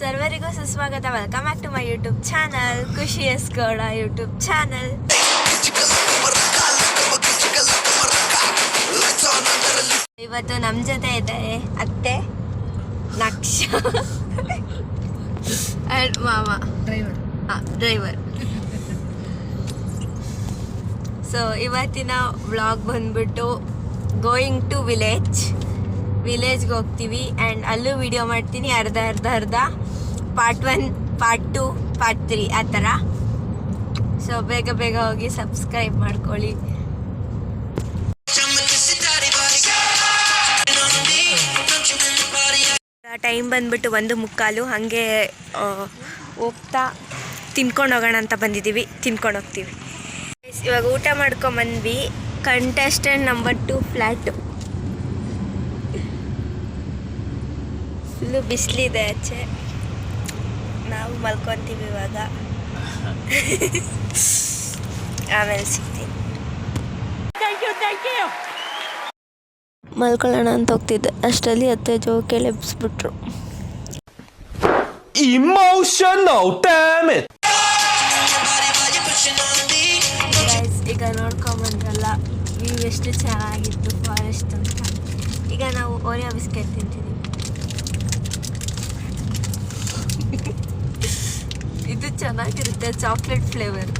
ಸರ್ವರಿಗೂ ಸುಸ್ವಾಗತ. Welcome back to my YouTube channel, Khushi S Gowda YouTube channel. ಇವತ್ತು ನಮ್ಮ ಜೊತೆ ಇದ್ದಾರೆ ಅತ್ತೆ, ನಕ್ಷ ಆ್ಯಂಡ್ ಮಾಮ ಡ್ರೈವರ್. ಸೊ ಇವತ್ತಿನ ವ್ಲಾಗ್ ಬಂದ್ಬಿಟ್ಟು ಗೋಯಿಂಗ್ ಟು ವಿಲೇಜ್ಗೆ ಹೋಗ್ತೀವಿ ಆ್ಯಂಡ್ ಅಲ್ಲೂ ವಿಡಿಯೋ ಮಾಡ್ತೀನಿ, ಅರ್ಧ ಪಾರ್ಟ್ 1, ಪಾರ್ಟ್ 2, ಪಾರ್ಟ್ 3 ಆ ಥರ. ಸೊ ಬೇಗ ಹೋಗಿ ಸಬ್ಸ್ಕ್ರೈಬ್ ಮಾಡ್ಕೊಳ್ಳಿ. ಟೈಮ್ ಬಂದ್ಬಿಟ್ಟು 1:45, ಹಾಗೆ ಹೋಗ್ತಾ ತಿನ್ಕೊಂಡು ಹೋಗೋಣ ಅಂತ ಬಂದಿದ್ದೀವಿ, ತಿನ್ಕೊಂಡು ಹೋಗ್ತೀವಿ. ಇವಾಗ ಊಟ ಮಾಡ್ಕೊಂಬಂದ್ವಿ. Contestant number 2 flat. ಫುಲ್ಲು ಬಿಸಿಲಿದೆ ಆಚೆ, ನಾವು ಮಲ್ಕೊತೀವಿ ಇವಾಗ. ಆಮೇಲೆ ಸಿಗ್ತೀನಿ. ಮಲ್ಕೊಳ್ಳೋಣ ಅಂತ ಹೋಗ್ತಿದ್ದೆ, ಅಷ್ಟರಲ್ಲಿ ಅತ್ತೆ ಜೋಕೆ ಎಬ್ಸ್ಬಿಟ್ರು. Emotional damage. ಈಗ ನೋಡ್ಕೊಂಬಂದ್ರಲ್ಲ ವ್ಯೂ ಎಷ್ಟು ಚೆನ್ನಾಗಿತ್ತು, ಫಾರೆಸ್ಟ್ ಅಂತ. ಈಗ ನಾವು ಓರಿಯೋ ಬಿಸ್ಕೆಟ್ ತಿಂತಿದ್ದೀವಿ. ಇದು ಚೆನ್ನಾಗಿರುತ್ತೆ, ಚಾಕ್ಲೇಟ್ ಫ್ಲೇವರ್.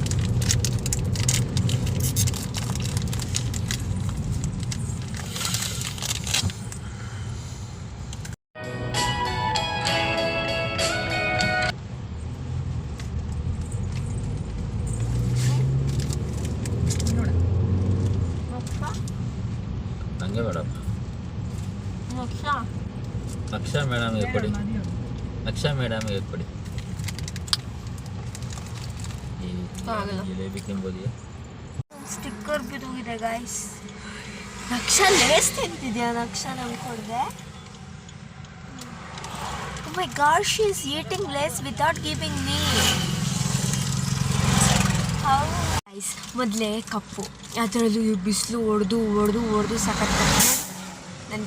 ಹಂಗೆ ಮೇಡಮ್, ನಕ್ಷಾ ಮೇಡಮ್ಗೆ ಕೊಡಿ, ನಕ್ಷಾ ಮೇಡಮ್ಗೆ ಕೊಡಿ. ಜಿಲೇಬಿ ತಿನ್ಬೋದಿಯಾ? ಸ್ಟಿಕ್ಕರ್ ಬಿದ್ದೋಗಿದೆ ಗಾಯ್ಸ್. ನಕ್ಷ ಲೇಸ್ ತಿಂತಿದ್ಯಾ? ನಕ್ಷ ನಮ್ಗೆ ಕೊಡಿದೆ. Oh my God, she is eating lace without giving me. How? Guys, ಮೊದಲೇ ಕಪ್ಪು, ಅದರಲ್ಲೂ ಬಿಸಿಲು ಹೊಡೆದು ಸಖತ್ ನನ್ನ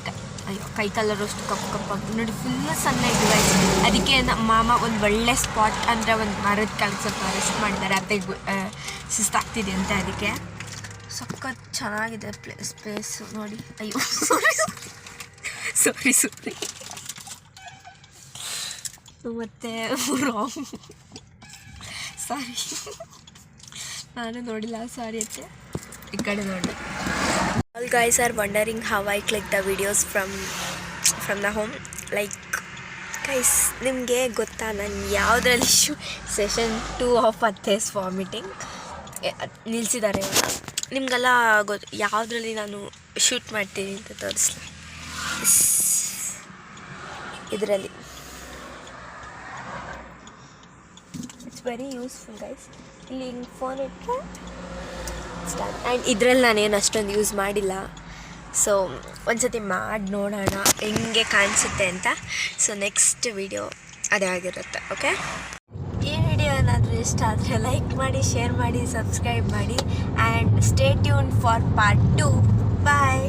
ಕೈ ಕಲರಷ್ಟು ಕಪ್ಪು ನೋಡಿ, ಫುಲ್ ಸಣ್ಣ ಇದ್ದು ಗೈಸ್. ಅದಕ್ಕೆ ನಮ್ಮ ಮಾಮ ಒಂದು ಒಳ್ಳೆ ಸ್ಪಾಟ್ ಅಂದರೆ ಒಂದು ಮರದ ಕೆಳಗೆ ಸ್ವಲ್ಪ ರೆಸ್ಟ್ ಮಾಡಿದ್ದಾರೆ. ಅತ್ತೆಗೆ ಸುಸ್ತಾಗ್ತಿದೆ ಅಂತ, ಅದಕ್ಕೆ ಸಖತ್ ಚೆನ್ನಾಗಿದೆ ಸ್ಪೇಸು ನೋಡಿ. ಅಯ್ಯೋ ಸಾರಿ ಮತ್ತೆ ಸಾರಿ, ನಾನು ನೋಡಿಲ್ಲ, ಸಾರಿ ಅತ್ತೆ. ಈ ಕಡೆ ನೋಡಿ. All guys are wondering how I click the videos from the home. Like guys, ನಿಮಗೆ ಗೊತ್ತಾ ನಾನು ಯಾವುದ್ರಲ್ಲಿ ಸೆಷನ್ 2 ಆಫ್ ಅತ್ತೇಸ್ ವಾಮಿಟಿಂಗ್ ನಿಲ್ಲಿಸಿದ್ದಾರೆ ಇವಾಗ. ನಿಮಗೆಲ್ಲ ಯಾವುದ್ರಲ್ಲಿ ನಾನು ಶೂಟ್ ಮಾಡ್ತೀನಿ ಅಂತ ತೋರಿಸ್ಲಿ. ಇದರಲ್ಲಿ ಇಟ್ಸ್ ವೆರಿ ಯೂಸ್ಫುಲ್ ಗೈಸ್. ಇಲ್ಲಿ ಫೋನ್ ಇಟ್ಟರೆ ಸ್ಟಾರ್ಟ್. ಆ್ಯಂಡ್ ಇದರಲ್ಲಿ ನಾನೇನು ಅಷ್ಟೊಂದು ಯೂಸ್ ಮಾಡಿಲ್ಲ, ಸೊ ಒಂದ್ಸತಿ ಮಾಡಿ ನೋಡೋಣ ಹೆಂಗೆ ಕಾಣಿಸುತ್ತೆ ಅಂತ. ಸೊ ನೆಕ್ಸ್ಟ್ ವಿಡಿಯೋ ಅದೇ ಆಗಿರುತ್ತೆ. ಓಕೆ, ಈ ವಿಡಿಯೋ ಏನಾದರೂ ಇಷ್ಟ ಆದರೆ ಲೈಕ್ ಮಾಡಿ, ಶೇರ್ ಮಾಡಿ, ಸಬ್ಸ್ಕ್ರೈಬ್ ಮಾಡಿ and stay tune for part 2. Bye.